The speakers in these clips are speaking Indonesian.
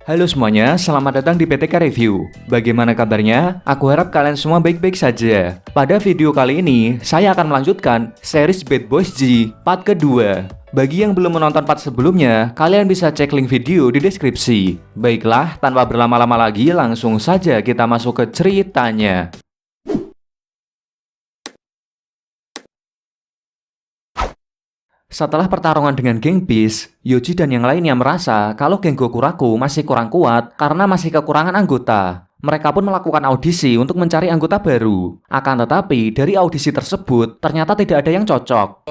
Halo semuanya, selamat datang di PTK Review. Bagaimana kabarnya? Aku harap kalian semua baik-baik saja. Pada video kali ini, saya akan melanjutkan series Bad Boys G part kedua. Bagi yang belum menonton part sebelumnya, kalian bisa cek link video di deskripsi. Baiklah, tanpa berlama-lama lagi, langsung saja kita masuk ke ceritanya. Setelah pertarungan dengan geng Beast, Yoji dan yang lainnya merasa kalau geng Gokuraku masih kurang kuat karena masih kekurangan anggota. Mereka pun melakukan audisi untuk mencari anggota baru. Akan tetapi, dari audisi tersebut, ternyata tidak ada yang cocok.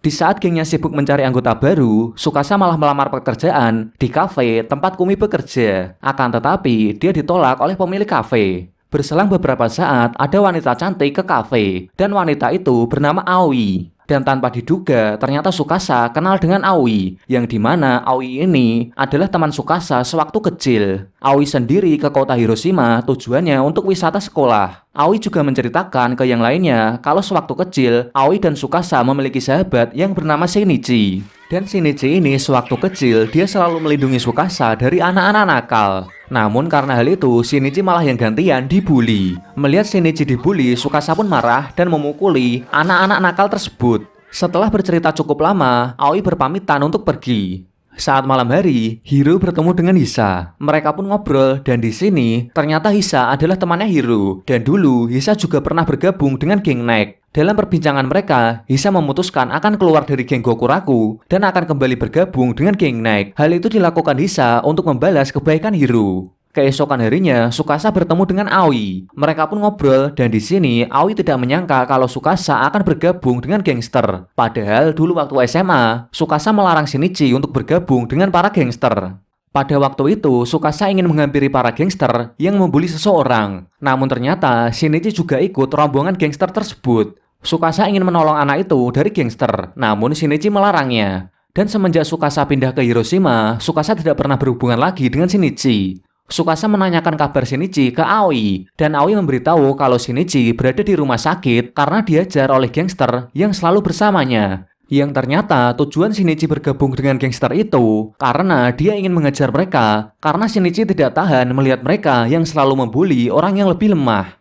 Di saat gengnya sibuk mencari anggota baru, Tsukasa malah melamar pekerjaan di kafe tempat Kumi bekerja. Akan tetapi, dia ditolak oleh pemilik kafe. Berselang beberapa saat, ada wanita cantik ke kafe, dan wanita itu bernama Aoi. Dan tanpa diduga, ternyata Tsukasa kenal dengan Aoi, yang dimana Aoi ini adalah teman Tsukasa sewaktu kecil. Aoi sendiri ke kota Hiroshima tujuannya untuk wisata sekolah. Aoi juga menceritakan ke yang lainnya kalau sewaktu kecil, Aoi dan Tsukasa memiliki sahabat yang bernama Shinichi. Dan Shinichi ini sewaktu kecil, dia selalu melindungi Tsukasa dari anak-anak nakal. Namun karena hal itu, Shinichi malah yang gantian dibully. Melihat Shinichi dibully, Tsukasa pun marah dan memukuli anak-anak nakal tersebut. Setelah bercerita cukup lama, Aoi berpamitan untuk pergi. Saat malam hari, Hiro bertemu dengan Hisa. Mereka pun ngobrol dan di sini ternyata Hisa adalah temannya Hiro. Dan dulu Hisa juga pernah bergabung dengan geng Neck. Dalam perbincangan mereka, Hisa memutuskan akan keluar dari geng Gokuraku dan akan kembali bergabung dengan geng Neck. Hal itu dilakukan Hisa untuk membalas kebaikan Hiro. Keesokan harinya, Tsukasa bertemu dengan Aoi. Mereka pun ngobrol dan di sini Aoi tidak menyangka kalau Tsukasa akan bergabung dengan gangster. Padahal dulu waktu SMA, Tsukasa melarang Shinichi untuk bergabung dengan para gangster. Pada waktu itu, Tsukasa ingin menghampiri para gangster yang membuli seseorang. Namun ternyata Shinichi juga ikut rombongan gangster tersebut. Tsukasa ingin menolong anak itu dari gangster, namun Shinichi melarangnya. Dan semenjak Tsukasa pindah ke Hiroshima, Tsukasa tidak pernah berhubungan lagi dengan Shinichi. Tsukasa menanyakan kabar Shinichi ke Aoi, dan Aoi memberitahu kalau Shinichi berada di rumah sakit karena diajar oleh gangster yang selalu bersamanya. Yang ternyata tujuan Shinichi bergabung dengan gangster itu karena dia ingin mengejar mereka, karena Shinichi tidak tahan melihat mereka yang selalu membuli orang yang lebih lemah.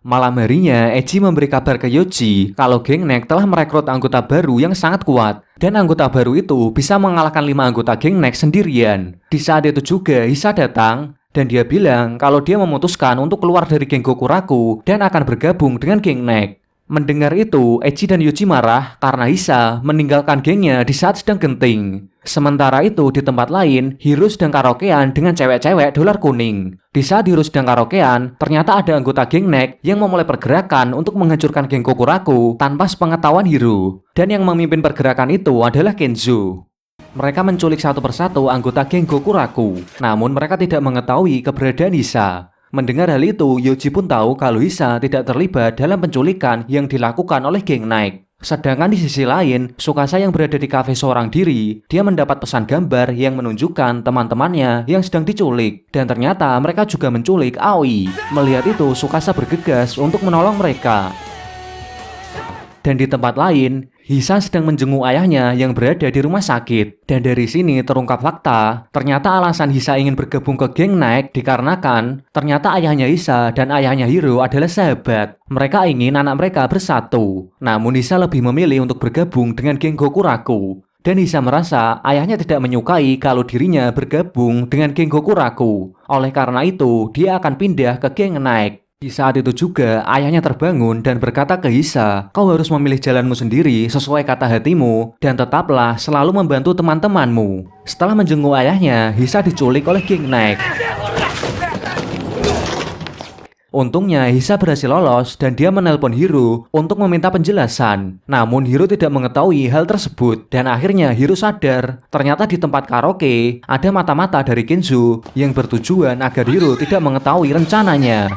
Malam harinya, Eiji memberi kabar ke Yoji kalau geng Neck telah merekrut anggota baru yang sangat kuat. Dan anggota baru itu bisa mengalahkan 5 anggota geng Neck sendirian. Di saat itu juga Hisa datang dan dia bilang kalau dia memutuskan untuk keluar dari geng Gokuraku dan akan bergabung dengan geng Neck. Mendengar itu, Eiji dan Yoji marah karena Hisa meninggalkan gengnya di saat sedang genting. Sementara itu, di tempat lain, Hiro sedang karaokean dengan cewek-cewek dolar kuning. Di saat Hiro sedang karaokean, ternyata ada anggota geng Neck yang memulai pergerakan untuk menghancurkan geng Gokuraku tanpa sepengetahuan Hiro. Dan yang memimpin pergerakan itu adalah Kenzo. Mereka menculik satu persatu anggota geng Gokuraku, namun mereka tidak mengetahui keberadaan Hisa. Mendengar hal itu, Yoji pun tahu kalau Hisa tidak terlibat dalam penculikan yang dilakukan oleh geng Neck. Sedangkan di sisi lain, Tsukasa yang berada di kafe seorang diri, dia mendapat pesan gambar yang menunjukkan teman-temannya yang sedang diculik. Dan ternyata mereka juga menculik Aoi. Melihat itu, Tsukasa bergegas untuk menolong mereka. Dan di tempat lain, Hisa sedang menjenguk ayahnya yang berada di rumah sakit. Dan dari sini terungkap fakta, ternyata alasan Hisa ingin bergabung ke geng Neck dikarenakan ternyata ayahnya Hisa dan ayahnya Hiro adalah sahabat. Mereka ingin anak mereka bersatu. Namun Hisa lebih memilih untuk bergabung dengan geng Gokuraku. Dan Hisa merasa ayahnya tidak menyukai kalau dirinya bergabung dengan geng Gokuraku. Oleh karena itu, dia akan pindah ke geng Neck. Di saat itu juga, ayahnya terbangun dan berkata ke Hisa, "Kau harus memilih jalanmu sendiri sesuai kata hatimu, dan tetaplah selalu membantu teman-temanmu." Setelah menjenguk ayahnya, Hisa diculik oleh geng Neck. Untungnya Hisa berhasil lolos dan dia menelpon Hiro untuk meminta penjelasan. Namun Hiro tidak mengetahui hal tersebut dan akhirnya Hiro sadar ternyata di tempat karaoke ada mata-mata dari Kenzo yang bertujuan agar Hiro tidak mengetahui rencananya.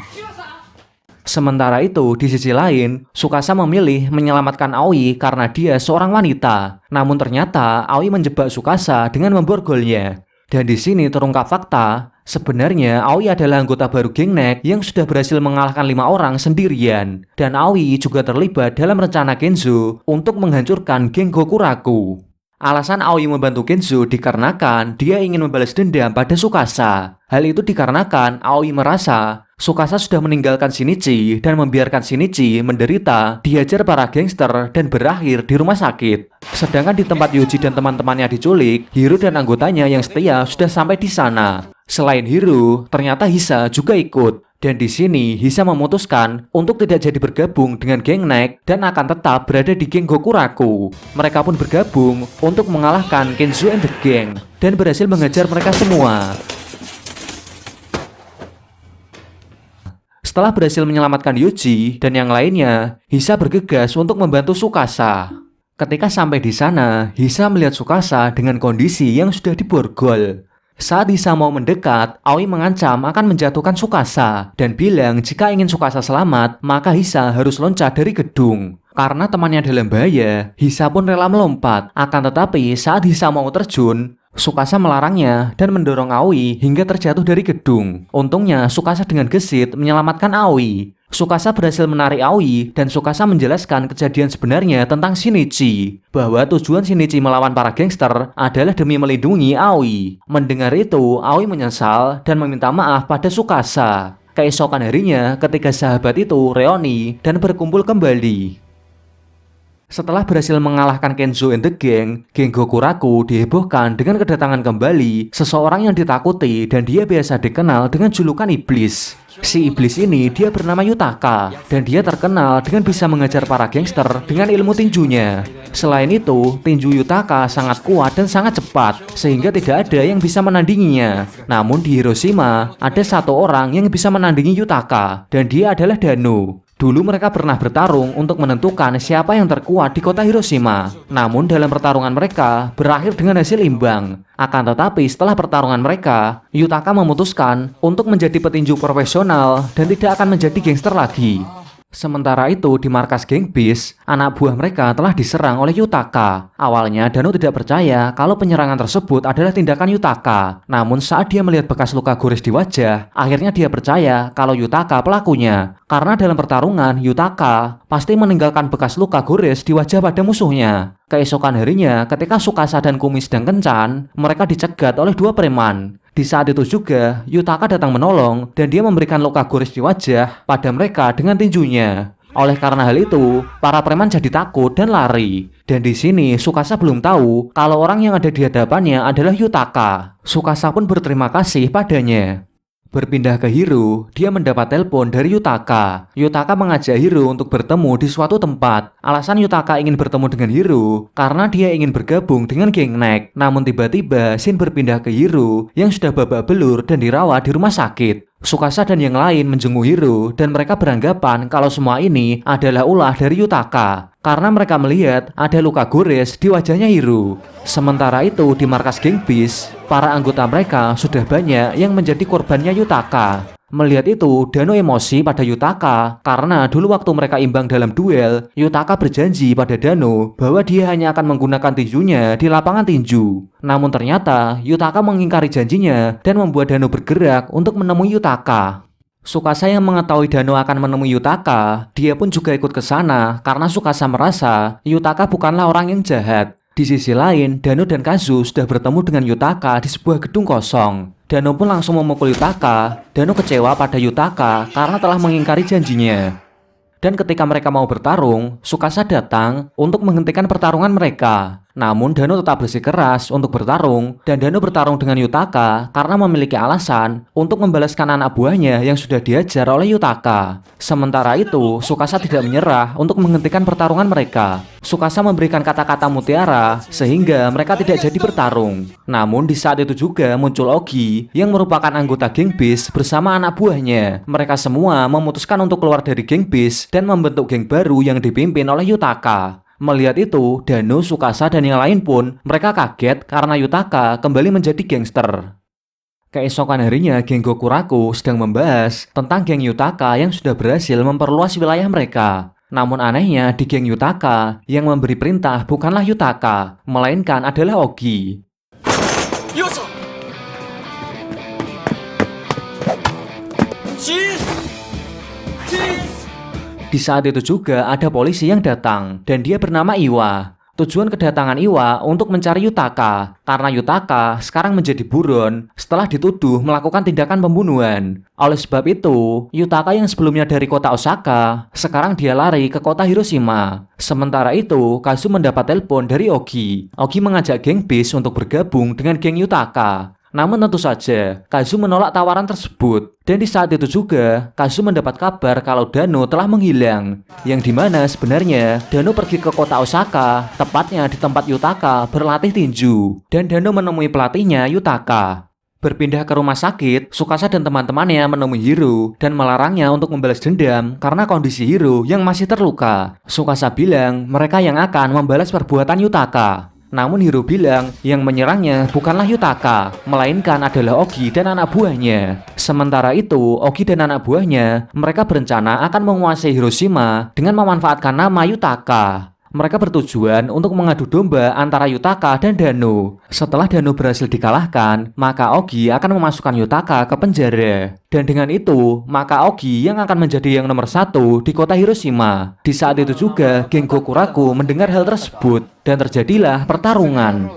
Sementara itu, di sisi lain, Tsukasa memilih menyelamatkan Aoi karena dia seorang wanita. Namun ternyata Aoi menjebak Tsukasa dengan memborgolnya. Dan di sini terungkap fakta, sebenarnya Aoi adalah anggota baru geng Neck yang sudah berhasil mengalahkan 5 orang sendirian. Dan Aoi juga terlibat dalam rencana Kenzo untuk menghancurkan geng Gokuraku. Alasan Aoi membantu Kenzo dikarenakan dia ingin membalas dendam pada Tsukasa. Hal itu dikarenakan Aoi merasa Tsukasa sudah meninggalkan Shinichi dan membiarkan Shinichi menderita, dihajar para gangster dan berakhir di rumah sakit. Sedangkan di tempat Yuji dan teman-temannya diculik, Hiro dan anggotanya yang setia sudah sampai di sana. Selain Hiro, ternyata Hisa juga ikut. Dan di sini Hisa memutuskan untuk tidak jadi bergabung dengan geng Neck dan akan tetap berada di geng Gokuraku. Mereka pun bergabung untuk mengalahkan Kenzo and the Gang dan berhasil mengejar mereka semua. Setelah berhasil menyelamatkan Yuji dan yang lainnya, Hisa bergegas untuk membantu Tsukasa. Ketika sampai di sana, Hisa melihat Tsukasa dengan kondisi yang sudah diborgol. Saat Hisa mau mendekat, Aoi mengancam akan menjatuhkan Tsukasa dan bilang jika ingin Tsukasa selamat, maka Hisa harus loncat dari gedung. Karena temannya dalam bahaya, Hisa pun rela melompat. Akan tetapi saat Hisa mau terjun, Tsukasa melarangnya dan mendorong Aoi hingga terjatuh dari gedung. Untungnya Tsukasa dengan gesit menyelamatkan Aoi. Tsukasa berhasil menarik Aoi dan Tsukasa menjelaskan kejadian sebenarnya tentang Shinichi. Bahwa tujuan Shinichi melawan para gangster adalah demi melindungi Aoi. Mendengar itu, Aoi menyesal dan meminta maaf pada Tsukasa. Keesokan harinya, ketiga sahabat itu reuni dan berkumpul kembali. Setelah berhasil mengalahkan Kenzo and the Gang, geng Gokuraku dihebohkan dengan kedatangan kembali seseorang yang ditakuti dan dia biasa dikenal dengan julukan Iblis. Si Iblis ini dia bernama Yutaka dan dia terkenal dengan bisa mengejar para gangster dengan ilmu tinjunya. Selain itu, tinju Yutaka sangat kuat dan sangat cepat sehingga tidak ada yang bisa menandinginya. Namun di Hiroshima, ada satu orang yang bisa menandingi Yutaka dan dia adalah Dano. Dulu mereka pernah bertarung untuk menentukan siapa yang terkuat di kota Hiroshima. Namun dalam pertarungan mereka berakhir dengan hasil imbang. Akan tetapi setelah pertarungan mereka, Yutaka memutuskan untuk menjadi petinju profesional dan tidak akan menjadi gangster lagi. Sementara itu di markas geng Beast, anak buah mereka telah diserang oleh Yutaka. Awalnya Dano tidak percaya kalau penyerangan tersebut adalah tindakan Yutaka. Namun saat dia melihat bekas luka gores di wajah, akhirnya dia percaya kalau Yutaka pelakunya. Karena dalam pertarungan, Yutaka pasti meninggalkan bekas luka gores di wajah pada musuhnya. Keesokan harinya, ketika Tsukasa dan Kumi sedang kencan, mereka dicegat oleh dua preman. Di saat itu juga, Yutaka datang menolong dan dia memberikan luka gores di wajah pada mereka dengan tinjunya. Oleh karena hal itu, para preman jadi takut dan lari. Dan di sini Tsukasa belum tahu kalau orang yang ada di hadapannya adalah Yutaka. Tsukasa pun berterima kasih padanya. Berpindah ke Hiro, dia mendapat telepon dari Yutaka. Yutaka mengajak Hiro untuk bertemu di suatu tempat. Alasan Yutaka ingin bertemu dengan Hiro karena dia ingin bergabung dengan geng Neck. Namun tiba-tiba Shin berpindah ke Hiro yang sudah babak belur dan dirawat di rumah sakit. Tsukasa dan yang lain menjenguk Hiro dan mereka beranggapan kalau semua ini adalah ulah dari Yutaka karena mereka melihat ada luka gores di wajahnya Hiro. Sementara itu di markas geng Beast, para anggota mereka sudah banyak yang menjadi korbannya Yutaka. Melihat itu, Dano emosi pada Yutaka karena dulu waktu mereka imbang dalam duel, Yutaka berjanji pada Dano bahwa dia hanya akan menggunakan tinjunya di lapangan tinju. Namun ternyata Yutaka mengingkari janjinya dan membuat Dano bergerak untuk menemui Yutaka. Tsukasa yang mengetahui Dano akan menemui Yutaka, dia pun juga ikut ke sana karena Tsukasa merasa Yutaka bukanlah orang yang jahat. Di sisi lain, Dano dan Kazu sudah bertemu dengan Yutaka di sebuah gedung kosong. Dano pun langsung memukul Yutaka. Dano kecewa pada Yutaka karena telah mengingkari janjinya. Dan ketika mereka mau bertarung, Tsukasa datang untuk menghentikan pertarungan mereka. Namun Dano tetap bersikeras untuk bertarung dan Dano bertarung dengan Yutaka karena memiliki alasan untuk membalaskan anak buahnya yang sudah diajar oleh Yutaka. Sementara itu, Tsukasa tidak menyerah untuk menghentikan pertarungan mereka. Tsukasa memberikan kata-kata mutiara sehingga mereka tidak jadi bertarung. Namun di saat itu juga muncul Ogi yang merupakan anggota geng Beast bersama anak buahnya. Mereka semua memutuskan untuk keluar dari geng Beast dan membentuk geng baru yang dipimpin oleh Yutaka. Melihat itu, Dano, Tsukasa, dan yang lain pun mereka kaget karena Yutaka kembali menjadi gangster. Keesokan harinya, geng Gokuraku sedang membahas tentang geng Yutaka yang sudah berhasil memperluas wilayah mereka. Namun anehnya di geng Yutaka, yang memberi perintah bukanlah Yutaka, melainkan adalah Ogi. Di saat itu juga ada polisi yang datang dan dia bernama Iwa. Tujuan kedatangan Iwa untuk mencari Yutaka karena Yutaka sekarang menjadi buron setelah dituduh melakukan tindakan pembunuhan. Oleh sebab itu, Yutaka yang sebelumnya dari kota Osaka, sekarang dia lari ke kota Hiroshima. Sementara itu, Kazu mendapat telepon dari Ogi. Ogi mengajak geng Beast untuk bergabung dengan geng Yutaka. Namun tentu saja, Kazu menolak tawaran tersebut. Dan di saat itu juga, Kazu mendapat kabar kalau Dano telah menghilang. Yang dimana sebenarnya, Dano pergi ke kota Osaka, tepatnya di tempat Yutaka berlatih tinju. Dan Dano menemui pelatihnya, Yutaka. Berpindah ke rumah sakit, Tsukasa dan teman-temannya menemui Hiro dan melarangnya untuk membalas dendam karena kondisi Hiro yang masih terluka. Tsukasa bilang mereka yang akan membalas perbuatan Yutaka. Namun Hiro bilang yang menyerangnya bukanlah Yutaka, melainkan adalah Ogi dan anak buahnya. Sementara itu, Ogi dan anak buahnya, mereka berencana akan menguasai Hiroshima dengan memanfaatkan nama Yutaka. Mereka bertujuan untuk mengadu domba antara Yutaka dan Dano. Setelah Dano berhasil dikalahkan, maka Ogi akan memasukkan Yutaka ke penjara. Dan dengan itu, maka Ogi yang akan menjadi yang nomor 1 di kota Hiroshima. Di saat itu juga, geng Gokuraku mendengar hal tersebut, dan terjadilah pertarungan.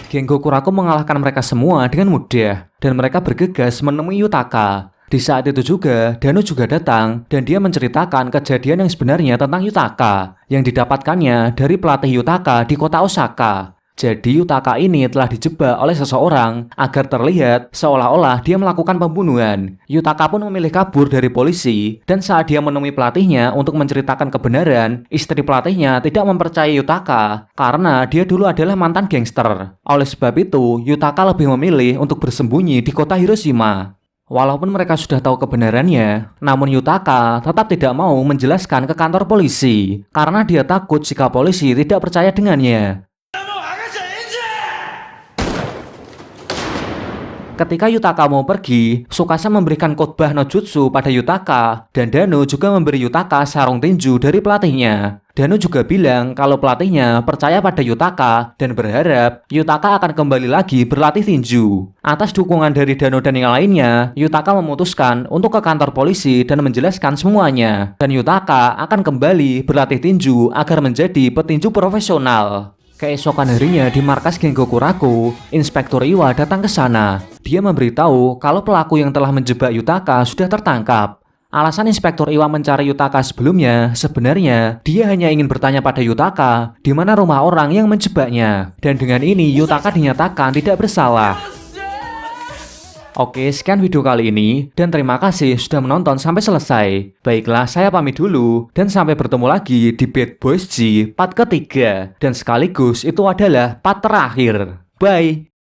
Geng Gokuraku mengalahkan mereka semua dengan mudah, dan mereka bergegas menemui Yutaka. Di saat itu juga, Dano juga datang, dan dia menceritakan kejadian yang sebenarnya tentang Yutaka, yang didapatkannya dari pelatih Yutaka di kota Osaka. Jadi Yutaka ini telah dijebak oleh seseorang agar terlihat seolah-olah dia melakukan pembunuhan. Yutaka pun memilih kabur dari polisi, dan saat dia menemui pelatihnya untuk menceritakan kebenaran, istri pelatihnya tidak mempercayai Yutaka karena dia dulu adalah mantan gangster. Oleh sebab itu, Yutaka lebih memilih untuk bersembunyi di kota Hiroshima. Walaupun mereka sudah tahu kebenarannya, namun Yutaka tetap tidak mau menjelaskan ke kantor polisi karena dia takut jika polisi tidak percaya dengannya. Ketika Yutaka mau pergi, Tsukasa memberikan khotbah no jutsu pada Yutaka, dan Dano juga memberi Yutaka sarung tinju dari pelatihnya. Dano juga bilang kalau pelatihnya percaya pada Yutaka dan berharap Yutaka akan kembali lagi berlatih tinju. Atas dukungan dari Dano dan yang lainnya, Yutaka memutuskan untuk ke kantor polisi dan menjelaskan semuanya. Dan Yutaka akan kembali berlatih tinju agar menjadi petinju profesional. Keesokan harinya di markas geng Gokuraku, Inspektur Iwa datang ke sana. Dia memberitahu kalau pelaku yang telah menjebak Yutaka sudah tertangkap. Alasan Inspektur Iwa mencari Yutaka sebelumnya, sebenarnya dia hanya ingin bertanya pada Yutaka di mana rumah orang yang menjebaknya. Dan dengan ini Yutaka dinyatakan tidak bersalah. Oke, sekian video kali ini, dan terima kasih sudah menonton sampai selesai. Baiklah, saya pamit dulu, dan sampai bertemu lagi di Bad Boys G part ketiga. Dan sekaligus itu adalah part terakhir. Bye!